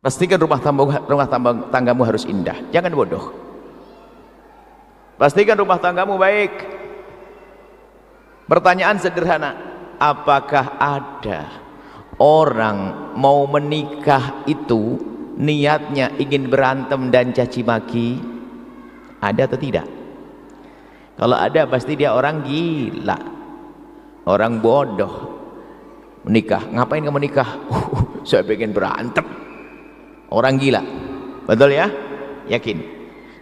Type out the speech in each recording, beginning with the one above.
Pastikan tanggamu harus indah, jangan bodoh. Pastikan rumah tanggamu baik. Pertanyaan sederhana, apakah ada orang mau menikah itu niatnya ingin berantem dan caci maki? Ada atau tidak? Kalau ada, pasti dia orang gila, orang bodoh. Menikah, ngapain kamu nikah? Saya pengen berantem. Orang gila, betul ya? Yakin?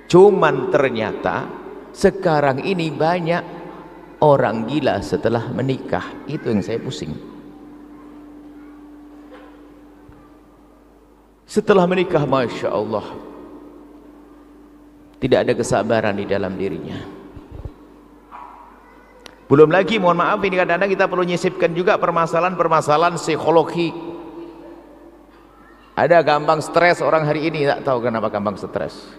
Cuman ternyata sekarang ini banyak orang gila setelah menikah. Itu yang saya pusing. Setelah menikah, Masya Allah, tidak ada kesabaran di dalam dirinya. Belum lagi, mohon maaf, ini kadang-kadang kita perlu nyisipkan juga permasalahan-permasalahan psikologi. Ada gampang stres orang hari ini, tak tahu kenapa gampang stres.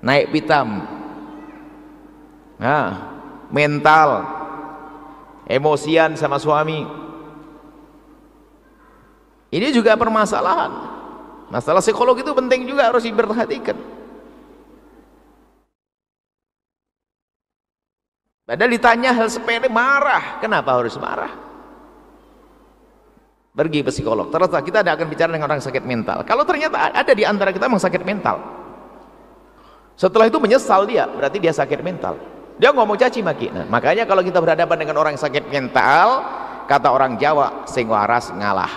Naik pitam, nah, mental, emosian sama suami. Ini juga permasalahan. Masalah psikologi itu penting juga, harus diperhatikan. Padahal ditanya hal sepele marah. Kenapa harus marah? Pergi ke psikolog. Terus kita tidak akan bicara dengan orang sakit mental. Kalau ternyata ada di antara kita memang sakit mental, setelah itu menyesal dia, berarti dia sakit mental. Dia ngomong caci maki. Nah, makanya kalau kita berhadapan dengan orang sakit mental, kata orang Jawa, sing waras ngalah.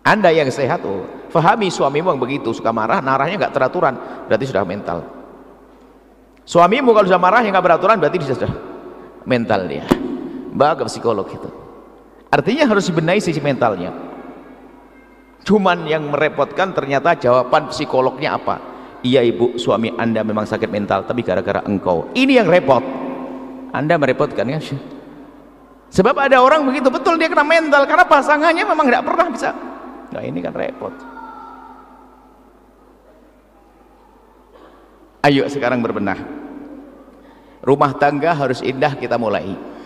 Anda yang sehat, fahami suamimu yang begitu, suka marah, narahnya nggak teraturan, berarti sudah mental. Suamimu kalau sudah marah yang nggak beraturan, berarti dia sudah mental dia. Bawa ke psikolog itu. Artinya harus dibenahi sisi mentalnya. Cuman yang merepotkan ternyata jawaban psikolognya apa? Iya ibu, suami anda memang sakit mental, tapi gara-gara engkau. Ini yang repot. Anda merepotkan ya. Sebab ada orang begitu, betul dia kena mental karena pasangannya memang tidak pernah bisa. Nah ini kan repot. Ayo sekarang berbenah. Rumah tangga harus indah, kita mulai.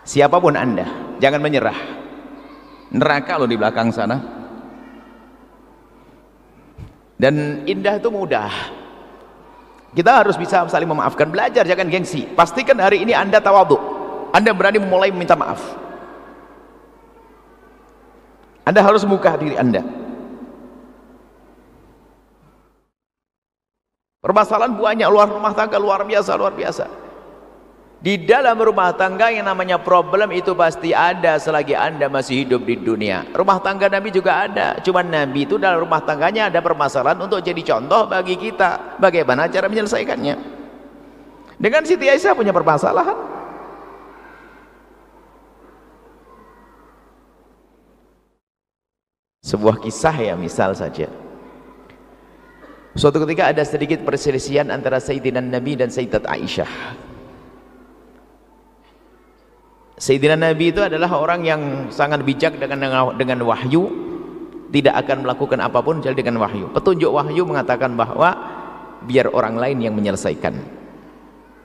Siapapun anda, jangan menyerah. Neraka loh di belakang sana. Dan indah itu mudah. Kita harus bisa saling memaafkan, belajar, jangan gengsi. Pastikan hari ini anda tawadhu, anda berani memulai meminta maaf. Anda harus membuka diri anda. Permasalahan banyak, luar rumah tangga luar biasa, luar biasa. Di dalam rumah tangga yang namanya problem itu pasti ada selagi anda masih hidup di dunia. Rumah tangga Nabi juga ada, cuman Nabi itu dalam rumah tangganya ada permasalahan untuk jadi contoh bagi kita bagaimana cara menyelesaikannya. Dengan Siti Aisyah punya permasalahan. Sebuah kisah ya, misal saja. Suatu ketika ada sedikit perselisihan antara Sayyidina Nabi dan Sayyidat Aisyah. Sayyidina Nabi itu adalah orang yang sangat bijak dengan wahyu, tidak akan melakukan apapun kecuali dengan wahyu. Petunjuk wahyu mengatakan bahwa biar orang lain yang menyelesaikan.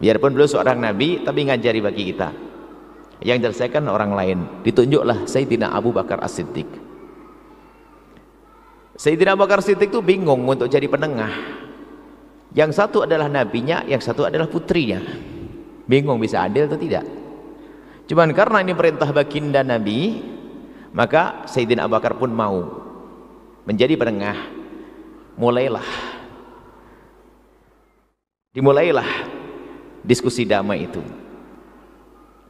Biarpun beliau seorang nabi, tapi ngajari bagi kita. Yang menyelesaikan orang lain. Ditunjuklah Sayyidina Abu Bakar As-Siddiq. Sayyidina Abu Bakar As-Siddiq itu bingung untuk jadi penengah. Yang satu adalah nabinya, yang satu adalah putrinya. Bingung bisa adil atau tidak. Cuman karena ini perintah baginda Nabi, maka Sayyidina Abu Bakar pun mau menjadi penengah. Dimulailah diskusi damai itu.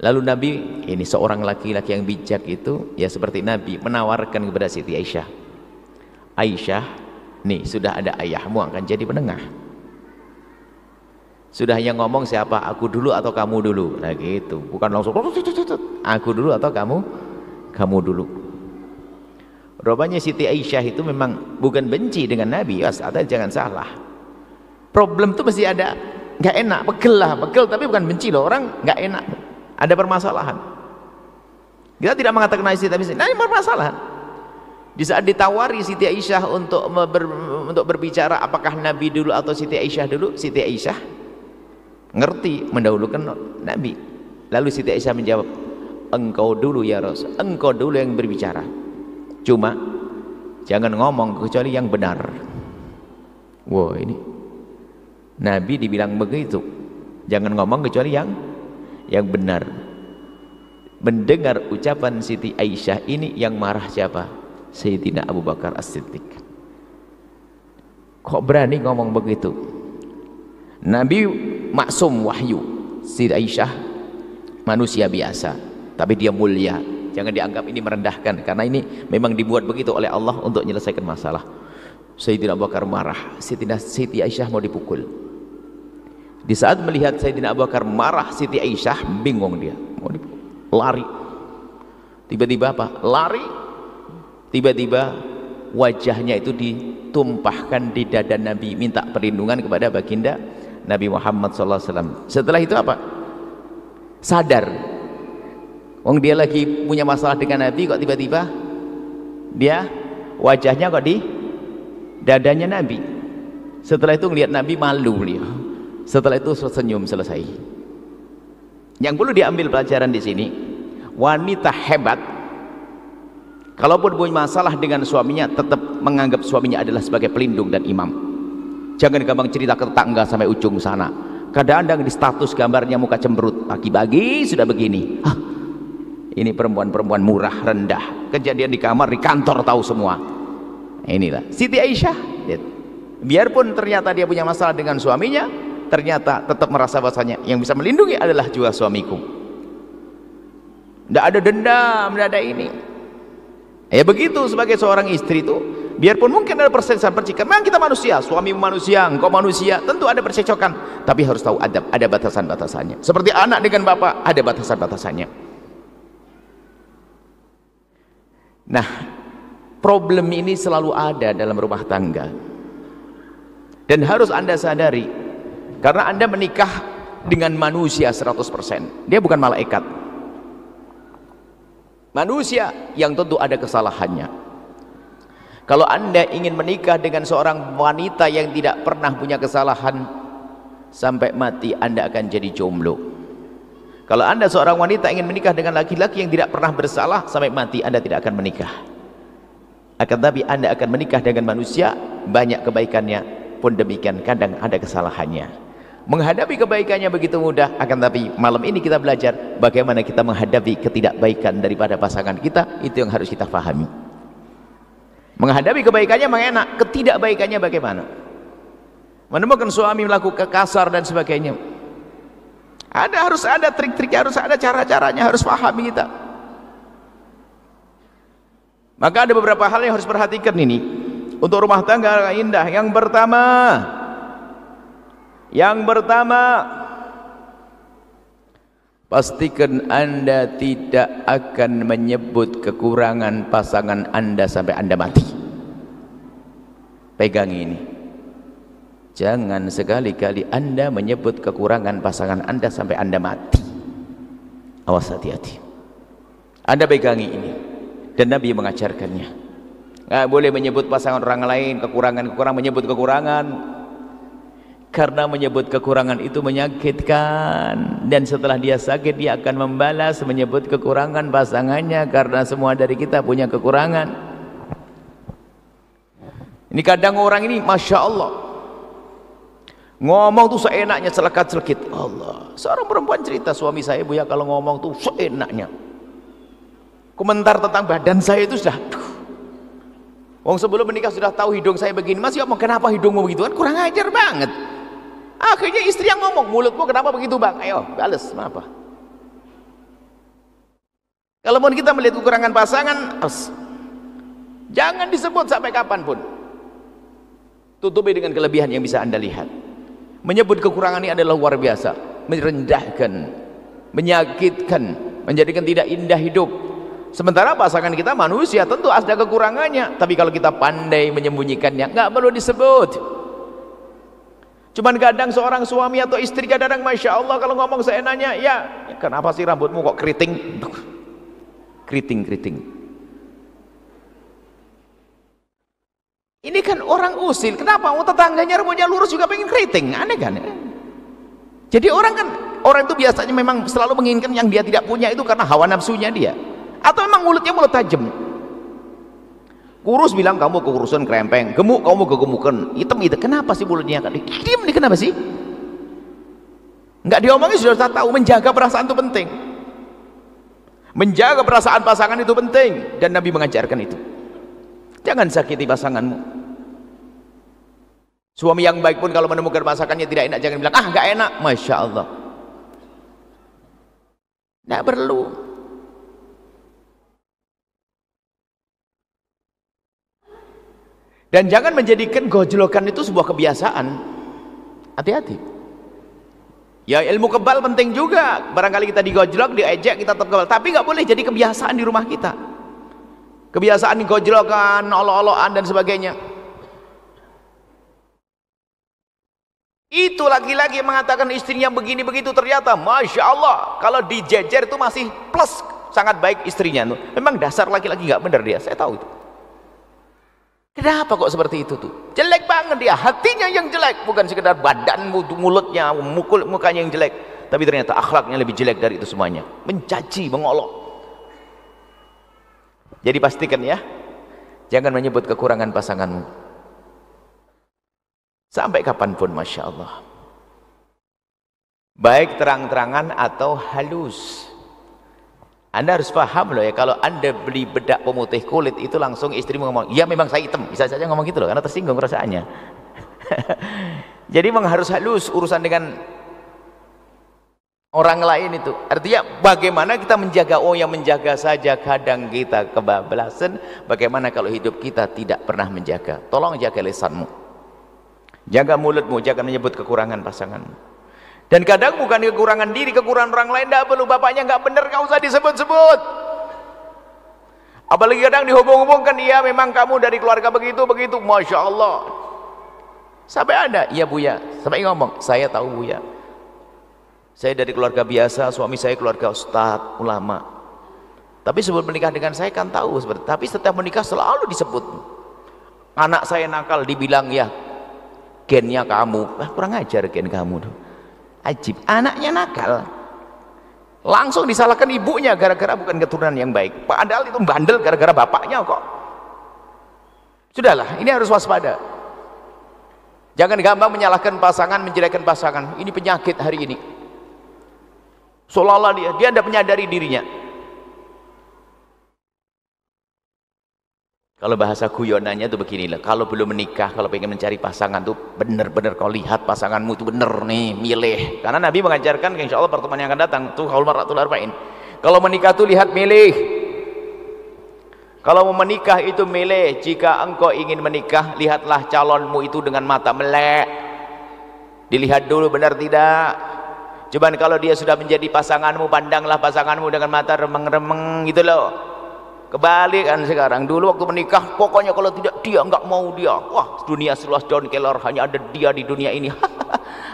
Lalu Nabi, ini seorang laki-laki yang bijak itu, ya seperti Nabi, menawarkan kepada Siti Aisyah, Aisyah, nih sudah ada ayahmu akan jadi penengah. Sudah yang ngomong siapa, aku dulu atau kamu dulu, nah gitu, bukan langsung aku dulu atau kamu dulu. Rupanya Siti Aisyah itu memang bukan benci dengan Nabi, jangan salah. Problem itu mesti ada, nggak enak, pegel tapi bukan benci loh, orang nggak enak, ada permasalahan. Kita tidak mengatakan Siti Aisyah, nah ini permasalahan. Di saat ditawari Siti Aisyah untuk berbicara apakah Nabi dulu atau Siti Aisyah dulu, Siti Aisyah ngerti mendahulukan Nabi. Lalu Siti Aisyah menjawab, engkau dulu ya Rasul, engkau dulu yang berbicara. Cuma jangan ngomong kecuali yang benar. Wow, ini Nabi dibilang begitu, jangan ngomong kecuali yang benar. Mendengar ucapan Siti Aisyah ini, yang marah siapa? Sayyidina Abu Bakar As-Siddiq. Kok berani ngomong begitu? Nabi maksum wahyu, Siti Aisyah manusia biasa, tapi dia mulia. Jangan dianggap ini merendahkan, karena ini memang dibuat begitu oleh Allah untuk menyelesaikan masalah. Sayyidina Abu Bakar marah, Siti Aisyah mau dipukul. Di saat melihat Sayyidina Abu Bakar marah, Siti Aisyah bingung, dia mau dipukul, lari. Tiba-tiba apa? Lari. Tiba-tiba wajahnya itu ditumpahkan di dada Nabi, minta perlindungan kepada baginda Nabi Muhammad SAW. Setelah itu apa? Sadar, wong dia lagi punya masalah dengan Nabi, kok tiba-tiba dia wajahnya kok di dadanya Nabi. Setelah itu ngelihat Nabi, malu beliau. Setelah itu senyum, selesai. Yang perlu diambil pelajaran di sini, wanita hebat kalaupun punya masalah dengan suaminya, tetap menganggap suaminya adalah sebagai pelindung dan imam. Jangan gampang cerita ke tetangga sampai ujung sana. Kadang-kadang di status gambarnya muka cemberut, pagi-pagi sudah begini. Ini perempuan-perempuan murah, rendah. Kejadian di kamar, di kantor tahu semua. Inilah Siti Aisyah. Biarpun ternyata dia punya masalah dengan suaminya, ternyata tetap merasa bahasanya yang bisa melindungi adalah juga suamiku. Tidak ada dendam, tidak ada ini. Ya begitu sebagai seorang istri itu, biarpun mungkin ada perselisihan percikan, memang kita manusia, suami manusia, engkau manusia, tentu ada percecokan, tapi harus tahu adab, ada batasan-batasannya. Seperti anak dengan bapak, ada batasan-batasannya. Nah, problem ini selalu ada dalam rumah tangga, dan harus Anda sadari, karena Anda menikah dengan manusia 100%, dia bukan malaikat. Manusia yang tentu ada kesalahannya. Kalau Anda ingin menikah dengan seorang wanita yang tidak pernah punya kesalahan, sampai mati Anda akan jadi jomblo. Kalau Anda seorang wanita ingin menikah dengan laki-laki yang tidak pernah bersalah, sampai mati Anda tidak akan menikah. Akan tapi Anda akan menikah dengan manusia, banyak kebaikannya, pun demikian kadang ada kesalahannya. Menghadapi kebaikannya begitu mudah, akan tapi malam ini kita belajar bagaimana kita menghadapi ketidakbaikan daripada pasangan kita. Itu yang harus kita pahami. Menghadapi kebaikannya mengenak, ketidakbaikannya bagaimana? Menemukan suami melakukan kasar dan sebagainya, harus ada trik-triknya, harus ada cara-caranya, harus pahami kita. Maka ada beberapa hal yang harus perhatikan ini untuk rumah tangga indah. Yang pertama, pastikan Anda tidak akan menyebut kekurangan pasangan Anda sampai Anda mati. Pegang ini. Jangan sekali-kali Anda menyebut kekurangan pasangan Anda sampai Anda mati. Awas, hati-hati. Anda pegangi ini, dan Nabi mengajarkannya. Nggak boleh menyebut pasangan orang lain kekurangan-kekurangan, menyebut kekurangan. Karena menyebut kekurangan itu menyakitkan, dan setelah dia sakit dia akan membalas menyebut kekurangan pasangannya, karena semua dari kita punya kekurangan. Ini kadang orang ini Masya Allah ngomong tuh seenaknya, celekat-celekit. Allah, seorang perempuan cerita, suami saya Bu ya kalau ngomong tuh seenaknya, komentar tentang badan saya itu sudah wong sebelum menikah sudah tahu hidung saya begini, masih ngomong kenapa hidungmu begitu, kan kurang ajar banget. Akhirnya istri yang ngomong, mulutmu kenapa begitu bang, ayo bales, apa? Kalau mau kita melihat kekurangan pasangan, jangan disebut sampai kapanpun, tutupi dengan kelebihan yang bisa Anda lihat. Menyebut kekurangan ini adalah luar biasa, merendahkan, menyakitkan, menjadikan tidak indah hidup. Sementara pasangan kita manusia, tentu ada kekurangannya, tapi kalau kita pandai menyembunyikannya, nggak perlu disebut. Cuman kadang seorang suami atau istri kadang Masya Allah kalau ngomong seenaknya, ya kenapa sih rambutmu kok keriting, keriting. Ini kan orang usil, kenapa? Tetangganya rambutnya lurus juga pengen keriting, aneh kan? Jadi orang itu biasanya memang selalu menginginkan yang dia tidak punya itu karena hawa nafsunya dia, atau memang mulutnya mulut tajam. Kurus bilang kamu kekurusan krempeng, gemuk kamu kegemukan, hitam itu. Kenapa sih mulutnya? Diam nih, kenapa sih? Nggak diomongin sudah tahu. Menjaga perasaan itu penting. Menjaga perasaan pasangan itu penting, dan Nabi mengajarkan itu. Jangan sakiti pasanganmu. Suami yang baik pun kalau menemukan pasangannya tidak enak, jangan bilang, ah nggak enak. Masya Allah, nggak perlu. Dan jangan menjadikan gojlokan itu sebuah kebiasaan. Hati-hati. Ya, ilmu kebal penting juga. Barangkali kita digojlok, diejek, kita tetap kebal. Tapi nggak boleh jadi kebiasaan di rumah kita. Kebiasaan digojlokan, olok-olokan dan sebagainya. Itu laki-laki yang mengatakan istrinya begini begitu, ternyata Masya Allah, kalau dijejer itu masih plus, sangat baik istrinya. Memang dasar laki-laki nggak benar dia, saya tahu itu. Kenapa kok seperti itu tuh? Jelek banget dia, hatinya yang jelek, bukan sekedar badan, mulutnya, mukanya yang jelek, tapi ternyata akhlaknya lebih jelek dari itu semuanya. Mencaci, mengolok. Jadi pastikan ya, jangan menyebut kekurangan pasanganmu sampai kapanpun. Masya Allah, baik terang-terangan atau halus. Anda harus paham loh ya, kalau Anda beli bedak pemutih kulit itu langsung istrimu ngomong, ya memang saya hitam, bisa saja ngomong gitu loh, karena tersinggung perasaannya. Jadi memang harus halus urusan dengan orang lain itu. Artinya bagaimana kita menjaga, oh yang menjaga saja kadang kita kebablasan, bagaimana kalau hidup kita tidak pernah menjaga. Tolong jaga lisanmu, jaga mulutmu, jangan menyebut kekurangan pasanganmu. Dan kadang bukan kekurangan diri, kekurangan orang lain, tidak perlu. Bapaknya nggak benar, nggak usah disebut-sebut. Apalagi kadang dihubung-hubungkan, iya memang kamu dari keluarga begitu-begitu. Masya Allah. Sampai ada, iya Buya, sampai ngomong, saya tahu Buya, saya dari keluarga biasa, suami saya keluarga ustadz, ulama. Tapi sebelum menikah dengan saya kan tahu seperti. Tapi setiap menikah selalu disebut. Anak saya nakal, dibilang ya gennya kamu. Kurang ajar gen kamu tuh. Ajib, anaknya nakal, langsung disalahkan ibunya gara-gara bukan keturunan yang baik. Padahal itu bandel gara-gara bapaknya kok. Sudahlah, ini harus waspada. Jangan gampang menyalahkan pasangan, menjelekkan pasangan. Ini penyakit hari ini. Seolah-olah dia tidak menyadari dirinya. Kalau bahasa guyonannya tuh beginilah, kalau belum menikah, kalau pengen mencari pasangan tuh bener-bener kau lihat pasanganmu itu bener nih, milih. Karena Nabi mengajarkan, insya Allah pertemuan yang akan datang tuh Qaul Mar'atul Arba'in, kalau menikah tuh lihat, milih. Kalau mau menikah itu milih. Jika engkau ingin menikah, lihatlah calonmu itu dengan mata melek, dilihat dulu benar tidak. Cuman kalau dia sudah menjadi pasanganmu, pandanglah pasanganmu dengan mata remeng-remeng gitu loh. Kebalikan sekarang. Dulu waktu menikah, pokoknya kalau tidak dia, nggak mau dia. Wah, dunia seluas daun kelor, hanya ada dia di dunia ini.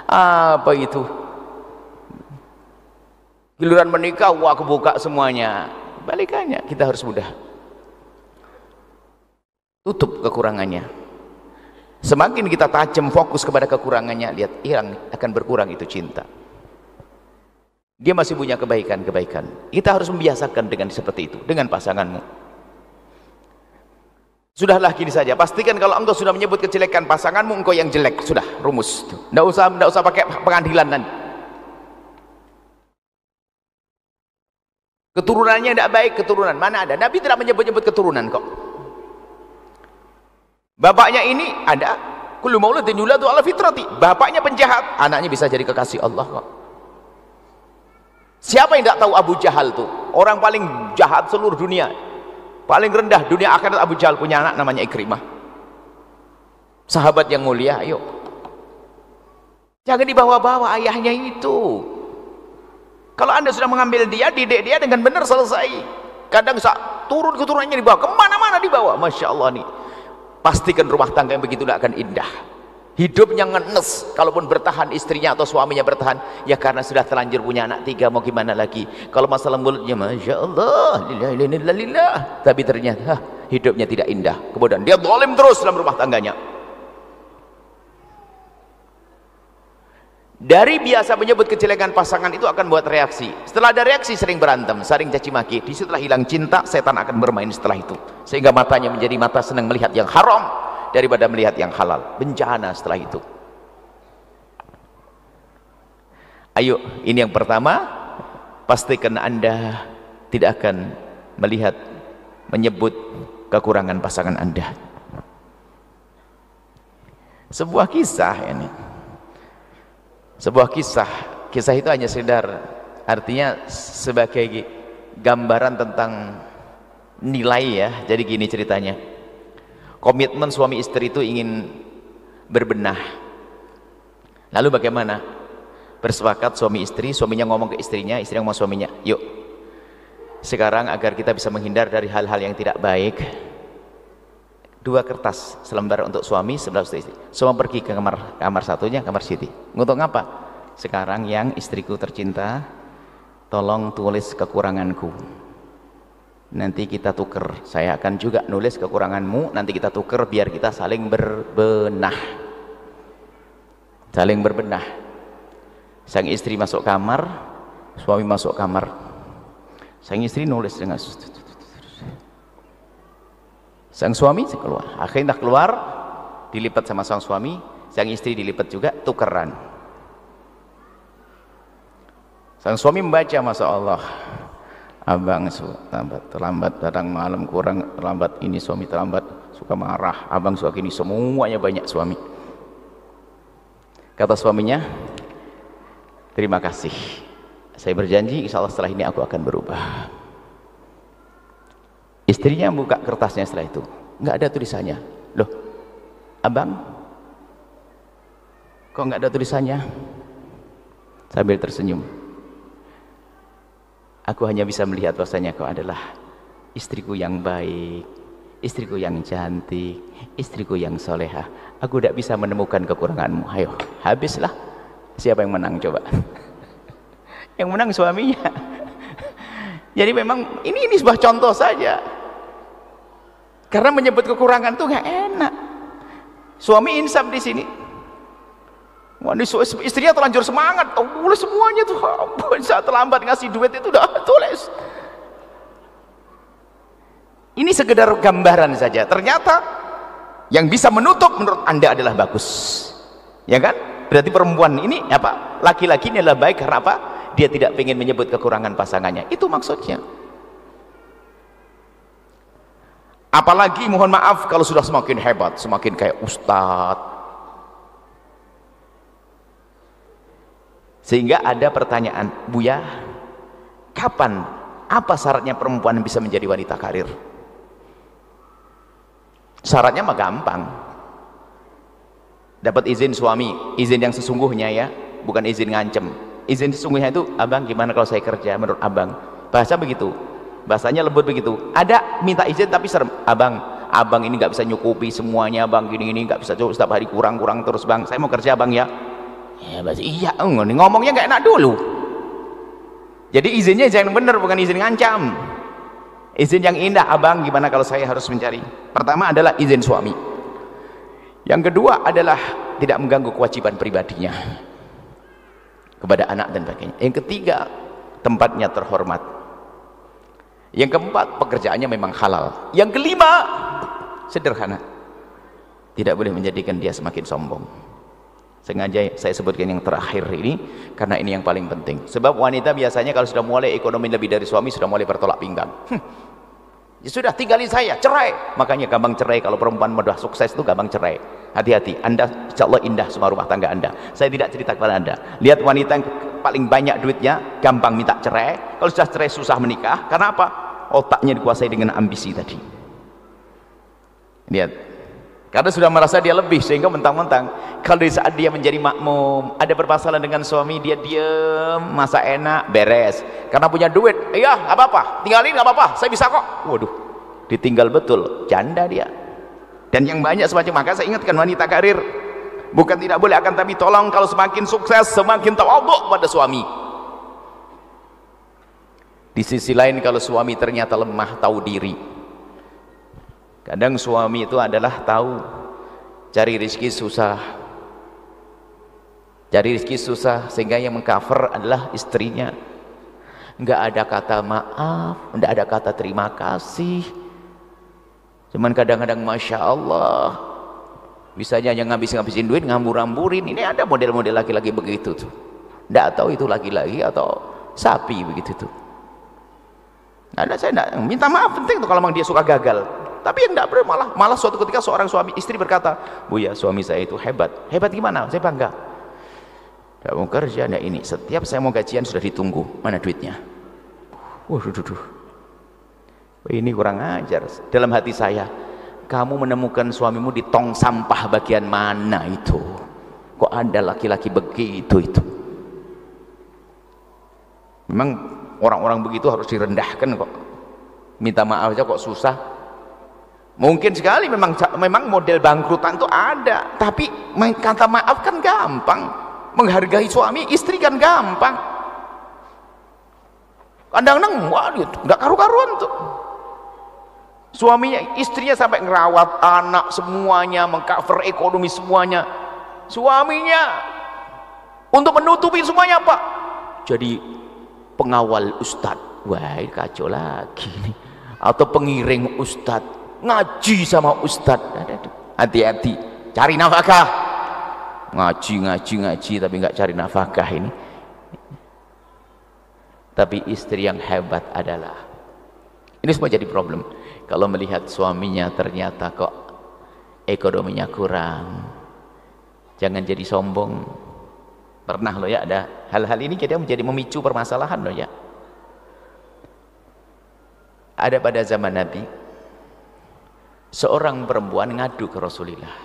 Apa itu? Giliran menikah, wah kebuka semuanya. Balikannya, kita harus mudah tutup kekurangannya. Semakin kita tajam fokus kepada kekurangannya, lihat hilang, akan berkurang itu cinta. Dia masih punya kebaikan-kebaikan. Kita harus membiasakan dengan seperti itu dengan pasanganmu. Sudahlah gini saja, pastikan kalau engkau sudah menyebut kejelekan pasanganmu, engkau yang jelek. Sudah, rumus. Nggak usah pakai pengadilan nanti. Keturunannya tidak baik, keturunan mana ada? Nabi tidak menyebut-nyebut keturunan kok. Bapaknya ini ada, kullu mauludin yuladu ala fitrati. Bapaknya penjahat, anaknya bisa jadi kekasih Allah kok. Siapa yang tidak tahu Abu Jahal tuh? Orang paling jahat seluruh dunia, paling rendah dunia akhirat. Abu Jahal punya anak namanya Ikrimah, sahabat yang mulia. Ayo, jangan dibawa-bawa ayahnya itu. Kalau anda sudah mengambil dia, didik dia dengan benar, selesai. Kadang turun keturunannya dibawa kemana-mana, dibawa. Masya Allah nih, pastikan rumah tangga yang begitu tidak akan indah. Hidupnya ngenes, kalaupun bertahan istrinya atau suaminya bertahan, ya karena sudah terlanjur punya anak 3, mau gimana lagi. Kalau masalah mulutnya, Masya Allah, lillah, tapi ternyata hidupnya tidak indah. Kemudian dia zalim terus dalam rumah tangganya. Dari biasa menyebut kejelekan pasangan itu akan buat reaksi. Setelah ada reaksi sering berantem, sering caci maki. Disitulah hilang cinta, setan akan bermain setelah itu. Sehingga matanya menjadi mata senang melihat yang haram daripada melihat yang halal. Bencana setelah itu. Ayo, ini yang pertama. Pastikan Anda tidak akan melihat, menyebut kekurangan pasangan Anda. Sebuah kisah ini. Sebuah kisah itu hanya sekedar artinya sebagai gambaran tentang nilai ya. Jadi gini ceritanya, komitmen suami istri itu ingin berbenah. Lalu bagaimana? Bersepakat suami istri, suaminya ngomong ke istrinya, istrinya ngomong suaminya, yuk sekarang agar kita bisa menghindar dari hal-hal yang tidak baik, 2 kertas selembar untuk suami, sebelah istri. Semua pergi ke kamar satunya, kamar Siti. Untuk apa? Sekarang yang istriku tercinta, tolong tulis kekuranganku. Nanti kita tuker. Saya akan juga nulis kekuranganmu. Nanti kita tuker biar kita saling berbenah. Saling berbenah. Sang istri masuk kamar, suami masuk kamar. Sang istri nulis dengan sang suami keluar. Akhirnya keluar, dilipat sama sang suami, sang istri dilipat juga, tukeran. Sang suami membaca, Masya Allah, abang terlambat datang malam, kurang terlambat ini, suami terlambat, suka marah, abang suka gini, semuanya banyak suami. Kata suaminya, terima kasih, saya berjanji insya Allah setelah ini aku akan berubah. Istrinya buka kertasnya setelah itu, nggak ada tulisannya. Loh, abang, kok nggak ada tulisannya? Sambil tersenyum, aku hanya bisa melihat bahwasanya kau adalah istriku yang baik, istriku yang cantik, istriku yang solehah. Aku tidak bisa menemukan kekuranganmu. Ayo, habislah. Siapa yang menang coba? Yang menang suaminya. Jadi memang ini sebuah contoh saja. Karena menyebut kekurangan tuh nggak enak. Suami insaf di sini. Wah, istrinya terlanjur semangat, tulis semuanya tuh. Ampun, saat terlambat ngasih duit itu udah tulis. Ini sekedar gambaran saja. Ternyata yang bisa menutup menurut Anda adalah bagus, ya kan? Berarti perempuan ini apa? Laki-laki ini adalah baik karena apa? Dia tidak ingin menyebut kekurangan pasangannya. Itu maksudnya. Apalagi mohon maaf kalau sudah semakin hebat, semakin kayak ustadz. Sehingga ada pertanyaan, Buya, kapan, apa syaratnya perempuan bisa menjadi wanita karir? Syaratnya mah gampang. Dapat izin suami, izin yang sesungguhnya ya, bukan izin ngancem. Izin sesungguhnya itu, abang gimana kalau saya kerja menurut abang? Bahasa begitu. Bahasanya lembut begitu. Ada minta izin tapi serem, abang ini nggak bisa nyukupi semuanya, bang gini nggak bisa, setiap hari kurang terus bang, saya mau kerja bang ya. Ya bahasa iya, ngomongnya nggak enak dulu. Jadi izinnya yang benar, bukan izin ngancam. Izin yang indah, abang gimana kalau saya harus mencari. Pertama adalah izin suami. Yang kedua adalah tidak mengganggu kewajiban pribadinya kepada anak dan sebagainya. Yang ketiga, tempatnya terhormat. Yang keempat, pekerjaannya memang halal. Yang kelima, sederhana, tidak boleh menjadikan dia semakin sombong. Sengaja saya sebutkan yang terakhir ini karena ini yang paling penting. Sebab wanita biasanya kalau sudah mulai ekonomi lebih dari suami, sudah mulai bertolak pinggang. Ya sudah, tinggalin saya, cerai. Makanya gampang cerai. Kalau perempuan mudah sukses itu gampang cerai. Hati-hati, Anda insya Allah indah semua rumah tangga Anda. Saya tidak cerita kepada Anda. Lihat wanita yang paling banyak duitnya, gampang minta cerai. Kalau sudah cerai susah menikah. Karena apa? Otaknya dikuasai dengan ambisi tadi. Lihat, karena sudah merasa dia lebih, sehingga mentang-mentang kalau di saat dia menjadi makmum, ada permasalahan dengan suami, dia diam, masa enak, beres. Karena punya duit, iya nggak apa-apa, tinggalin nggak apa-apa, saya bisa kok. Waduh, ditinggal betul, janda dia. Dan yang banyak semacam, maka saya ingatkan wanita karir, bukan tidak boleh, akan tapi tolong kalau semakin sukses, semakin tawadhu pada suami. Di sisi lain kalau suami ternyata lemah, tahu diri. Kadang suami itu adalah tahu cari rezeki susah, cari rezeki susah, sehingga yang mengcover adalah istrinya. Nggak ada kata maaf, nggak ada kata terima kasih, cuman kadang-kadang Masya Allah bisanya yang ngabisin duit, ngambur-amburin. Ini ada model-model laki-laki begitu tuh, nggak tahu itu laki-laki atau sapi begitu tuh. Ada, saya nggak minta maaf, penting tuh kalau memang dia suka gagal. Tapi yang nggak pernah, malah suatu ketika seorang suami istri berkata, Bu ya, suami saya itu hebat. Hebat gimana? Saya bangga. Nggak mau kerja, nggak ini. Setiap saya mau gajian sudah ditunggu, mana duitnya? Ini kurang ajar. Dalam hati saya, kamu menemukan suamimu di tong sampah bagian mana itu? Kok ada laki-laki begitu itu? Memang orang-orang begitu harus direndahkan kok. Minta maaf aja kok susah. Mungkin sekali memang model bangkrutan itu ada, tapi kata maaf kan gampang, menghargai suami istri kan gampang. Kadang-kadang waduh nggak karu-karuan tuh, suaminya istrinya sampai ngerawat anak semuanya, mengcover ekonomi semuanya, suaminya untuk menutupi semuanya apa? Jadi pengawal ustadz. Wah, kacau lagi nih. Atau pengiring ustadz, ngaji sama ustadz. Hati-hati, cari nafkah. Ngaji tapi nggak cari nafkah ini. Tapi istri yang hebat adalah, ini semua jadi problem kalau melihat suaminya ternyata kok ekonominya kurang. Jangan jadi sombong. Pernah loh ya, ada hal-hal ini jadi menjadi memicu permasalahan loh ya. Ada pada zaman Nabi seorang perempuan ngadu ke Rasulullah,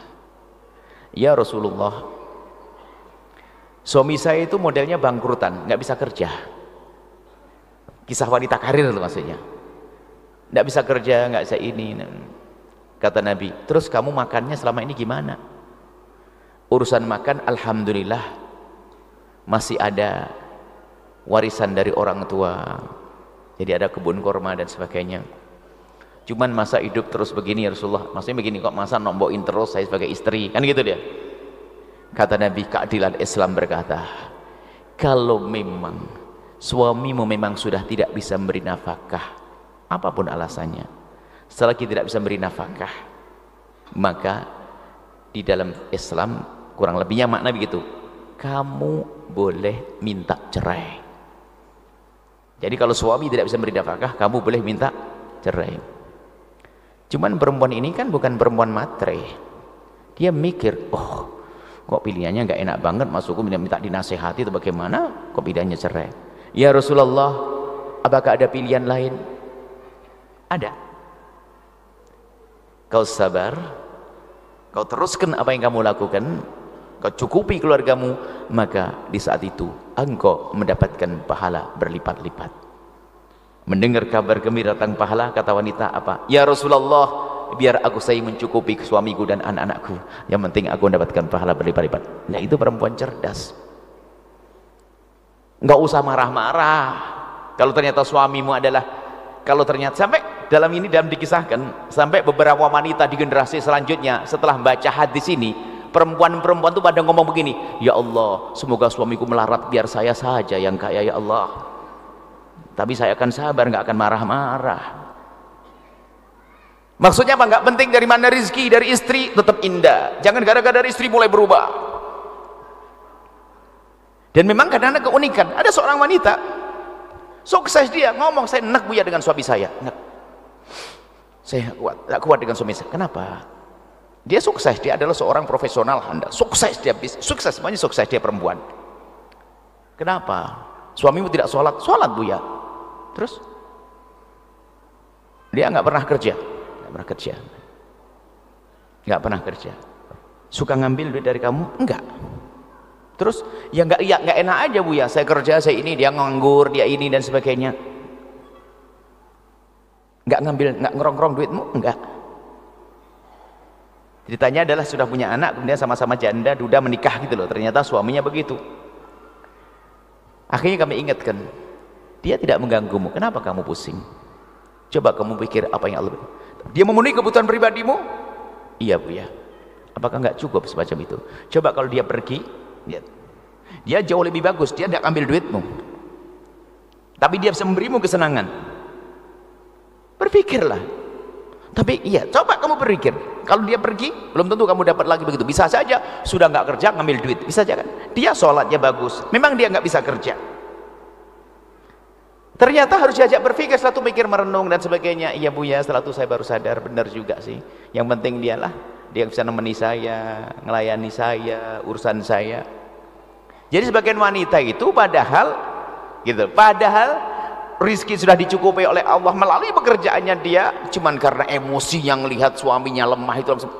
ya Rasulullah, suami saya itu modelnya bangkrutan, nggak bisa kerja. Kisah wanita karir itu maksudnya, nggak bisa kerja, nggak bisa ini. Kata Nabi, terus kamu makannya selama ini gimana? Urusan makan alhamdulillah masih ada warisan dari orang tua, jadi ada kebun kurma dan sebagainya. Cuman masa hidup terus begini ya Rasulullah, maksudnya begini, kok masa nombokin terus saya sebagai istri, kan gitu dia. Kata Nabi, keadilan Islam berkata, kalau memang suamimu memang sudah tidak bisa memberi nafkah, apapun alasannya, selagi tidak bisa memberi nafkah, maka di dalam Islam kurang lebihnya makna begitu, kamu boleh minta cerai. Jadi kalau suami tidak bisa memberi nafkah, kamu boleh minta cerai. Cuman perempuan ini kan bukan perempuan matre, dia mikir, oh kok pilihannya nggak enak banget, masukku minta dinasehati atau bagaimana, kok pilihannya cerai. Ya Rasulullah, apakah ada pilihan lain? Ada. Kau sabar, kau teruskan apa yang kamu lakukan, kau cukupi keluargamu, maka di saat itu engkau mendapatkan pahala berlipat-lipat. Mendengar kabar gembira tentang pahala, kata wanita apa? Ya Rasulullah, biar aku saya mencukupi suamiku dan anak-anakku, yang penting aku mendapatkan pahala berlipat-lipat. Nah, itu perempuan cerdas. Nggak usah marah-marah kalau ternyata suamimu adalah, kalau ternyata sampai dalam dikisahkan sampai beberapa wanita di generasi selanjutnya setelah baca hadis ini, perempuan-perempuan itu pada ngomong begini, ya Allah, semoga suamiku melarat biar saya saja yang kaya ya Allah, tapi saya akan sabar, nggak akan marah-marah. Maksudnya apa? Nggak penting dari mana rezeki, dari istri tetap indah, jangan gara-gara dari istri mulai berubah. Dan memang kadang-kadang keunikan, ada seorang wanita sukses, dia ngomong, saya enak Buya dengan suami saya, enak. Saya nggak kuat dengan suami saya. Kenapa? Dia sukses, dia adalah seorang profesional handal, sukses dia, sukses semuanya, sukses dia perempuan. Kenapa? Suamimu tidak sholat, sholat Buya. Terus dia nggak pernah kerja, nggak pernah kerja. Suka ngambil duit dari kamu? Enggak. Terus ya nggak enak aja Buya, saya kerja, saya ini, dia nganggur, dia ini dan sebagainya. Nggak ngambil, nggak ngerong-ngerong duitmu? Enggak. Ceritanya adalah sudah punya anak, kemudian sama-sama janda, duda, menikah gitu loh. Ternyata suaminya begitu. Akhirnya kami ingatkan, dia tidak mengganggumu, kenapa kamu pusing? Coba kamu pikir apa yang Allah, dia memenuhi kebutuhan pribadimu? Iya Buya. Apakah nggak cukup semacam itu? Coba kalau dia pergi, lihat, Dia jauh lebih bagus, dia tidak ambil duitmu, tapi dia bisa memberimu kesenangan. Berpikirlah. Tapi iya, coba kamu berpikir, kalau dia pergi belum tentu kamu dapat lagi begitu. Bisa saja sudah nggak kerja ngambil duit, bisa saja kan. Dia sholatnya bagus, memang dia nggak bisa kerja, ternyata harus diajak berpikir, setelah itu mikir, merenung dan sebagainya. Iya Bu ya, setelah itu saya baru sadar, benar juga sih, yang penting dialah, dia bisa nemeni saya, ngelayani saya, urusan saya. Jadi sebagian wanita itu padahal gitu, padahal rizki sudah dicukupi oleh Allah melalui pekerjaannya, dia cuman karena emosi yang lihat suaminya lemah itu langsung